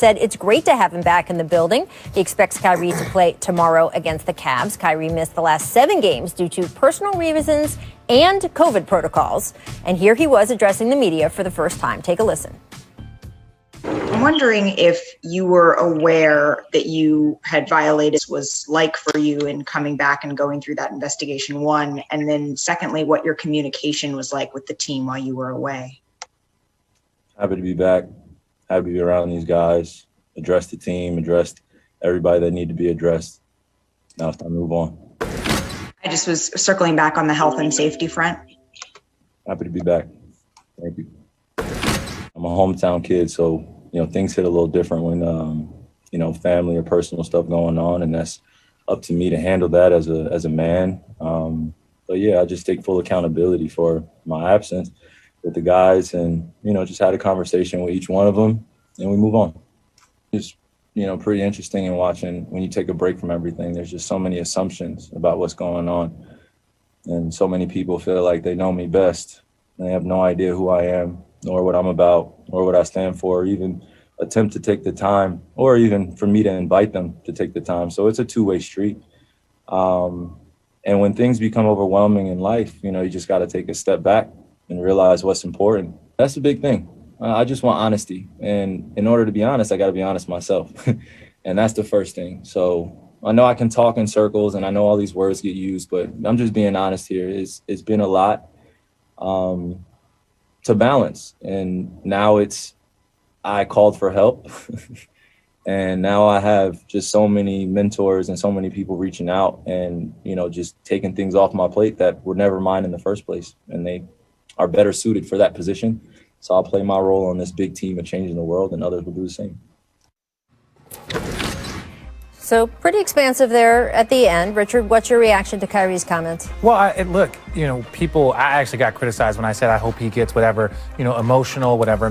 said it's great to have him back in the building. He expects Kyrie to play tomorrow against the Cavs. Kyrie missed the last 7 games due to personal reasons and COVID protocols. And here he was addressing the media for the first time. Take a listen. I'm wondering if you were aware that you had violated was like for you in coming back and going through that investigation, one, and then secondly, what your communication was like with the team while you were away. Happy to be back. Happy to be around these guys, address the team, address everybody that need to be addressed. Now it's time to move on. I just was circling back on the health and safety front. Happy to be back. Thank you. I'm a hometown kid, so things hit a little different when family or personal stuff going on, and that's up to me to handle that as a man. But yeah, I just take full accountability for my absence with the guys, and just had a conversation with each one of them, and we move on. It's pretty interesting in watching when you take a break from everything. There's just so many assumptions about what's going on, and so many people feel like they know me best, and they have no idea who I am, nor what I'm about, or what I stand for, or even attempt to take the time, or even for me to invite them to take the time. So it's a two-way street. And when things become overwhelming in life, you just got to take a step back and realize what's important. That's a big thing. I just want honesty. And in order to be honest, I got to be honest myself. And that's the first thing. So I know I can talk in circles and I know all these words get used, but I'm just being honest here. It's been a lot to balance. And now I called for help. And now I have just so many mentors and so many people reaching out and, just taking things off my plate that were never mine in the first place. And they are better suited for that position. So I'll play my role on this big team of changing the world, and others will do the same. So pretty expansive there at the end. Richard, what's your reaction to Kyrie's comments? Well, look, people, I actually got criticized when I said I hope he gets whatever, emotional, whatever,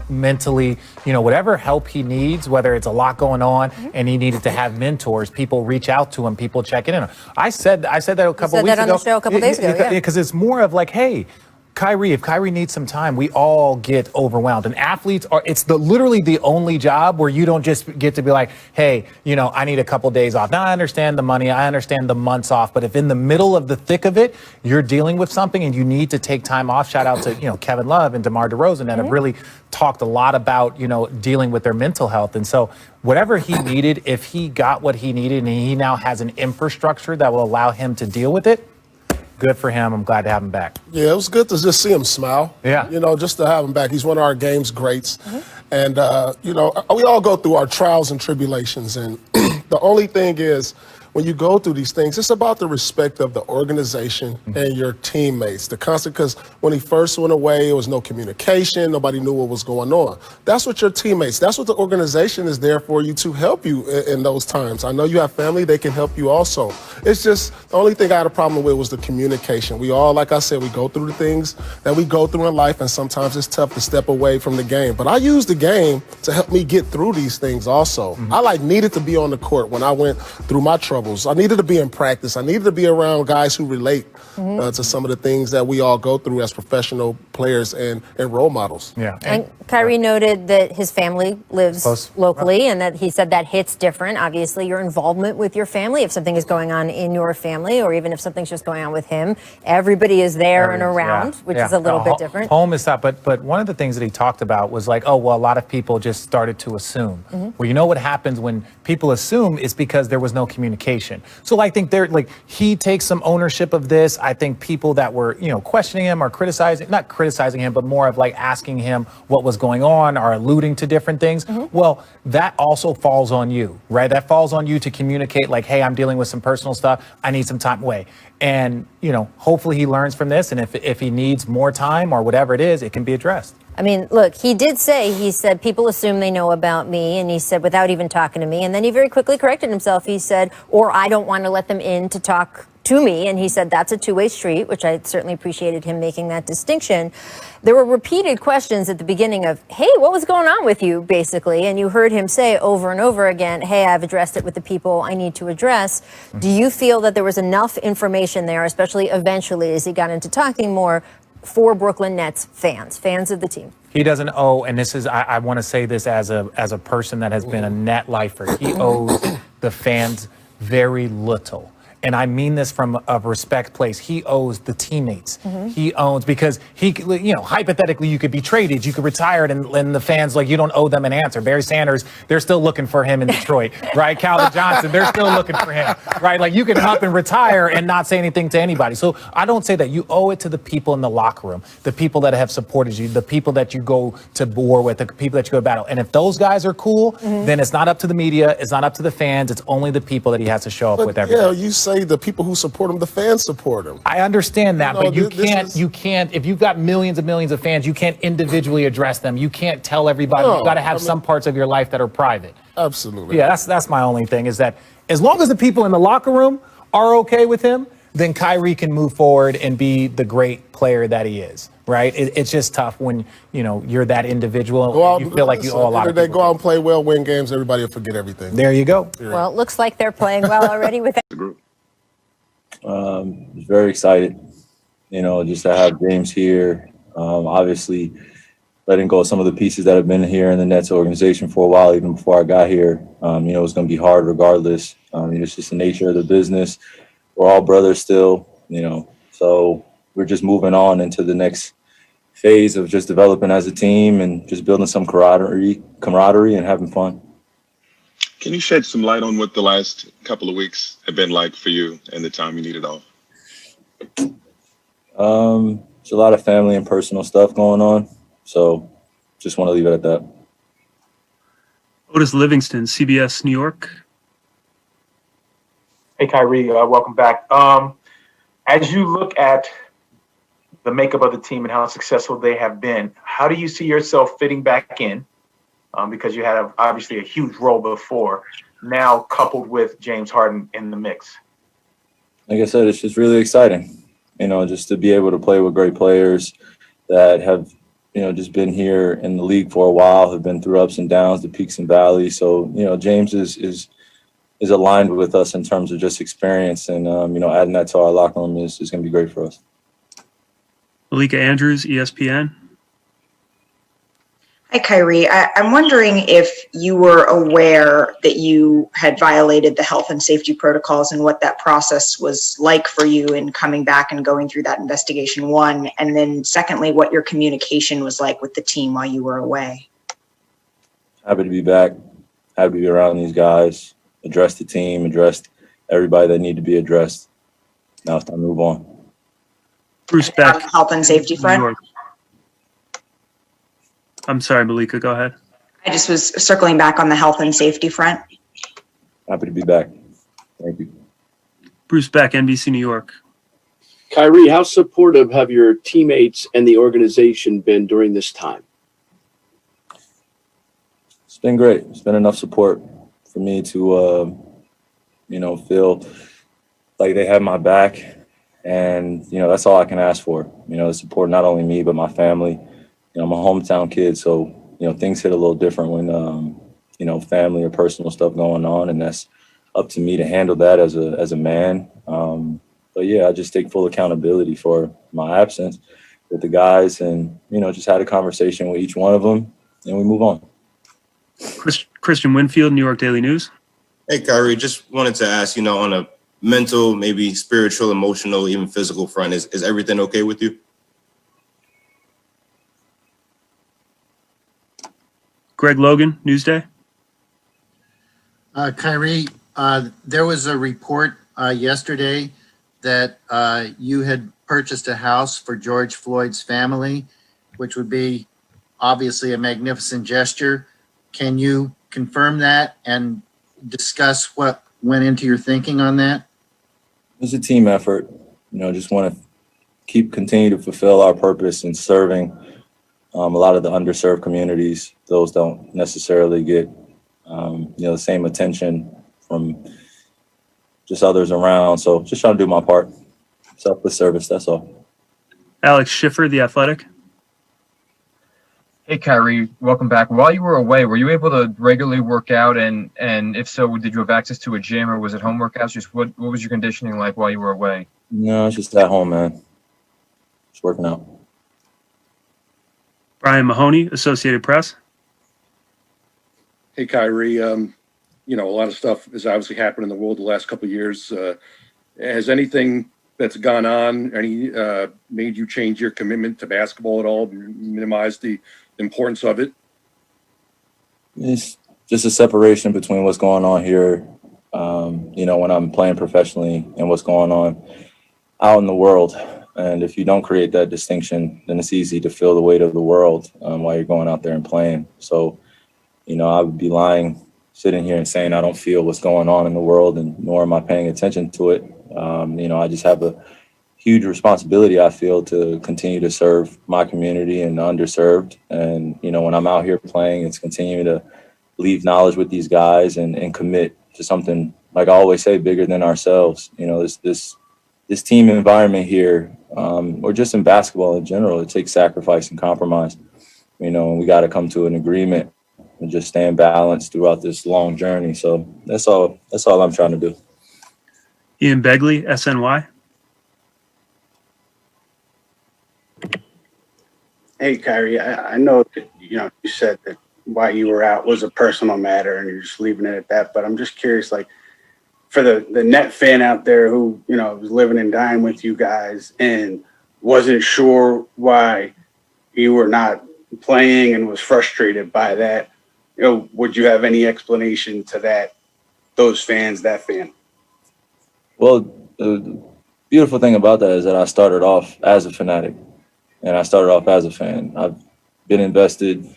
mentally, whatever help he needs, whether it's a lot going on and he needed to have mentors, people reach out to him, people check in. I said that a couple weeks ago. You said that on the show a couple days ago, yeah. Because it's more of like, hey, if Kyrie needs some time, we all get overwhelmed. And athletes it's literally the only job where you don't just get to be like, hey, I need a couple days off. Now I understand the money, I understand the months off, but if in the middle of the thick of it, you're dealing with something and you need to take time off, shout out to, Kevin Love and DeMar DeRozan that have really talked a lot about, dealing with their mental health. And so whatever he needed, if he got what he needed and he now has an infrastructure that will allow him to deal with it, good for him. I'm glad to have him back. Yeah, it was good to just see him smile. Yeah. Just to have him back. He's one of our game's greats. And, we all go through our trials and tribulations. And the only thing is, when you go through these things, it's about the respect of the organization and your teammates. The constant, because when he first went away, it was no communication. Nobody knew what was going on. That's what your teammates, that's what the organization is there for you to help you in those times. I know you have family, they can help you also. It's just, the only thing I had a problem with was the communication. We all, like I said, we go through the things that we go through in life, and sometimes it's tough to step away from the game. But I use the game to help me get through these things also. I needed to be on the court when I went through my trouble. I needed to be in practice. I needed to be around guys who relate to some of the things that we all go through as professional players and role models. Yeah. And Kyrie noted that his family lives locally and that he said that hits different. Obviously, your involvement with your family, if something is going on in your family or even if something's just going on with him, everybody is there and around, which is a little bit different. Home is tough, but one of the things that he talked about was like, a lot of people just started to assume. Well, what happens when people assume is because there was no communication. So I think he takes some ownership of this. I think people that were, questioning him or not criticizing him, but more of asking him what was going on or alluding to different things. Well, that also falls on you, right? That falls on you to communicate hey, I'm dealing with some personal stuff. I need some time away. And, hopefully he learns from this. And if he needs more time or whatever it is, it can be addressed. I mean, look, he said, people assume they know about me. And he said, without even talking to me. And then he very quickly corrected himself. He said, or I don't want to let them in to talk to me. And he said, that's a two-way street, which I certainly appreciated him making that distinction. There were repeated questions at the beginning of, hey, what was going on with you, basically? And you heard him say over and over again, hey, I've addressed it with the people I need to address. Do you feel that there was enough information there, especially eventually as he got into talking more, for Brooklyn Nets fans of the team. He doesn't owe, and this is, I want to say this as a person that has been a net lifer. He owes the fans very little. And I mean this from a respect place. He owes the teammates. He owns, because hypothetically, you could be traded, you could retire, and the fans, like, you don't owe them an answer. Barry Sanders, they're still looking for him in Detroit, right? Khaled Johnson, they're still looking for him, right? Like, you can up and retire and not say anything to anybody. So I don't say that. You owe it to the people in the locker room, the people that have supported you, the people that you go to war with, the people that you go to battle. And if those guys are cool, then it's not up to the media, it's not up to the fans, it's only the people that he has to show up with every day. You say the people who support him, the fans support him. I understand that, but you can't, if you've got millions of fans, you can't individually address them. You can't tell everybody. No, You've got to have some parts of your life that are private. Absolutely. Yeah, that's my only thing, is that as long as the people in the locker room are okay with him, then Kyrie can move forward and be the great player that he is, right? It's just tough when, you're that individual. You feel like you owe a lot of people. They go out and play well, win games, everybody will forget everything. There you go. Well, it looks like they're playing well already with The group. Very excited, just to have James here. Obviously, letting go of some of the pieces that have been here in the Nets organization for a while, even before I got here. It's going to be hard regardless. It's just the nature of the business. We're all brothers still, so we're just moving on into the next phase of just developing as a team and just building some camaraderie and having fun. Can you shed some light on what the last couple of weeks have been like for you and the time you needed off? There's a lot of family and personal stuff going on, so just want to leave it at that. Otis Livingston, CBS New York. Hey, Kyrie, welcome back. As you look at the makeup of the team and how successful they have been, how do you see yourself fitting back in? Because you had obviously a huge role before, now coupled with James Harden in the mix. Like I said, it's just really exciting, just to be able to play with great players that have, just been here in the league for a while, have been through ups and downs, the peaks and valleys. So, James is aligned with us in terms of just experience, and adding that to our locker room is going to be great for us. Malika Andrews, ESPN. Hi, Kyrie. I'm wondering if you were aware that you had violated the health and safety protocols and what that process was like for you in coming back and going through that investigation, one, and then secondly, what your communication was like with the team while you were away. Happy to be back. Happy to be around these guys, address the team, address everybody that need to be addressed. Now it's time to move on. Bruce On Beck, the health and safety New front. York. I'm sorry, Malika, go ahead. I just was circling back on the health and safety front. Happy to be back. Thank you. Bruce Beck, NBC New York. Kyrie, how supportive have your teammates and the organization been during this time? It's been great. It's been enough support for me to, feel like they have my back. And, that's all I can ask for. The support, not only me, but my family. I'm a hometown kid, so, things hit a little different when, family or personal stuff going on. And that's up to me to handle that as a man. But, yeah, I just take full accountability for my absence with the guys and, just had a conversation with each one of them and we move on. Christian Winfield, New York Daily News. Hey, Kyrie, just wanted to ask, on a mental, maybe spiritual, emotional, even physical front, is everything okay with you? Greg Logan, Newsday. Kyrie, there was a report yesterday that you had purchased a house for George Floyd's family, which would be obviously a magnificent gesture. Can you confirm that and discuss what went into your thinking on that? It's a team effort. Just want to continue to fulfill our purpose in serving a lot of the underserved communities. Those don't necessarily get, the same attention from just others around. So just trying to do my part. Selfless service, that's all. Alex Schiffer, The Athletic. Hey, Kyrie, welcome back. While you were away, were you able to regularly work out? And if so, did you have access to a gym or was it home workouts? Just what was your conditioning like while you were away? No, it's just at home, man. Just working out. Brian Mahoney, Associated Press. Hey, Kyrie. You know, a lot of stuff has obviously happened in the world the last couple of years. Has anything that's gone on made you change your commitment to basketball at all, minimize the importance of it? It's just a separation between what's going on here, you know, when I'm playing professionally and what's going on out in the world. And if you don't create that distinction, then it's easy to feel the weight of the world while you're going out there and playing. So, you know, I would be lying sitting here and saying I don't feel what's going on in the world, and nor am I paying attention to it. You know, I just have a huge responsibility, I feel, to continue to serve my community and the underserved. And, you know, when I'm out here playing, it's continuing to leave knowledge with these guys and commit to something, like I always say, bigger than ourselves. You know, this team environment here, or just in basketball in general, it takes sacrifice and compromise. You know, and we got to come to an agreement and just staying balanced throughout this long journey. So that's all I'm trying to do. Ian Begley, SNY. Hey, Kyrie, I know that, you know, you said that why you were out was a personal matter and you're just leaving it at that. But I'm just curious, like, for the net fan out there who, you know, was living and dying with you guys and wasn't sure why you were not playing and was frustrated by that, you know, would you have any explanation to that fan? Well, the beautiful thing about that is that I started off as a fanatic and I started off as a fan. I've been invested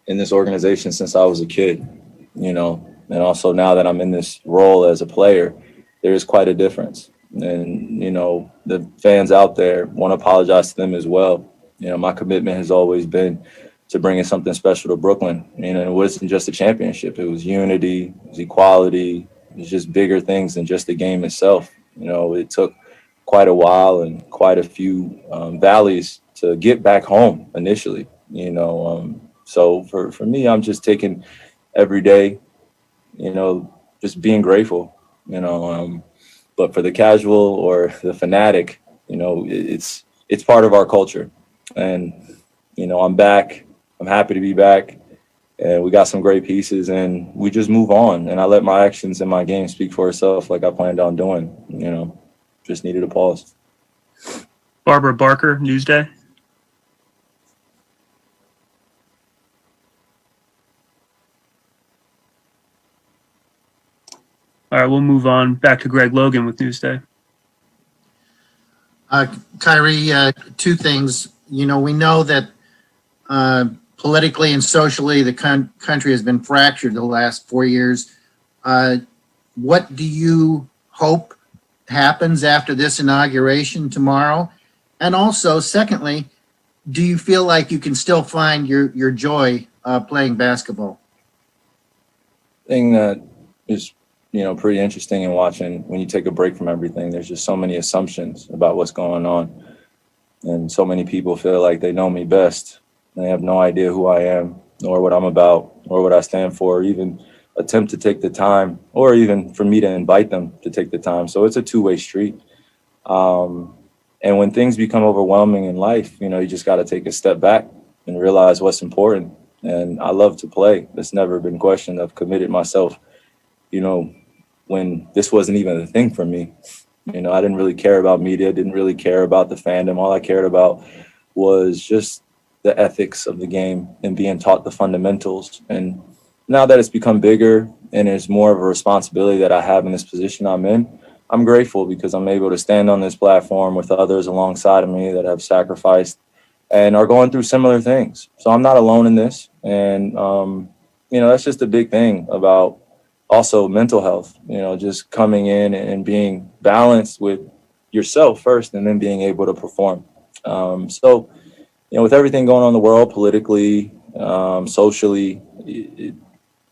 in this organization since I was a kid, you know, and also now that I'm in this role as a player, there is quite a difference. And, you know, the fans out there, want to apologize to them as well. You know, my commitment has always been to bringing something special to Brooklyn. You know, it wasn't just a championship. It was unity, it was equality. It was just bigger things than just the game itself. You know, it took quite a while and quite a few valleys to get back home initially, you know. So for me, I'm just taking every day, you know, just being grateful, you know. But for the casual or the fanatic, you know, it's part of our culture. And, you know, I'm back. I'm happy to be back. And we got some great pieces and we just move on. And I let my actions and my game speak for itself like I planned on doing, you know, just needed a pause. Barbara Barker, Newsday. All right, we'll move on back to Greg Logan with Newsday. Kyrie, two things. You know, we know that politically and socially, the country has been fractured the last 4 years. What do you hope happens after this inauguration tomorrow? And also, secondly, do you feel like you can still find your joy playing basketball? Thing that is, you know, pretty interesting in watching when you take a break from everything. There's just so many assumptions about what's going on. And so many people feel like they know me best. They have no idea who I am, nor what I'm about, or what I stand for, or even attempt to take the time, or even for me to invite them to take the time. So it's a two-way street. And when things become overwhelming in life, you know, you just got to take a step back and realize what's important. And I love to play. It's never been questioned. I've committed myself, you know, when this wasn't even a thing for me. You know, I didn't really care about media, didn't really care about the fandom. All I cared about was just the ethics of the game and being taught the fundamentals. And now that it's become bigger and there's more of a responsibility that I have in this position I'm in, I'm grateful because I'm able to stand on this platform with others alongside of me that have sacrificed and are going through similar things. So I'm not alone in this. And, you know, that's just a big thing about also mental health, you know, just coming in and being balanced with yourself first and then being able to perform. So, you know, with everything going on in the world, politically, socially,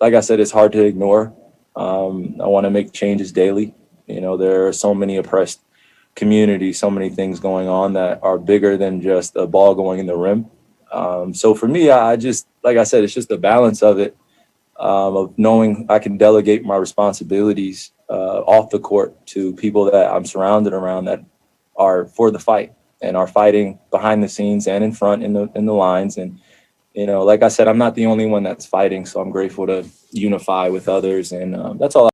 like I said, it's hard to ignore. I want to make changes daily. You know, there are so many oppressed communities, so many things going on that are bigger than just a ball going in the rim. So for me, I just, like I said, it's just the balance of it, of knowing I can delegate my responsibilities off the court to people that I'm surrounded around that are for the fight and are fighting behind the scenes and in front in the lines. And, you know, like I said, I'm not the only one that's fighting. So I'm grateful to unify with others. And that's all.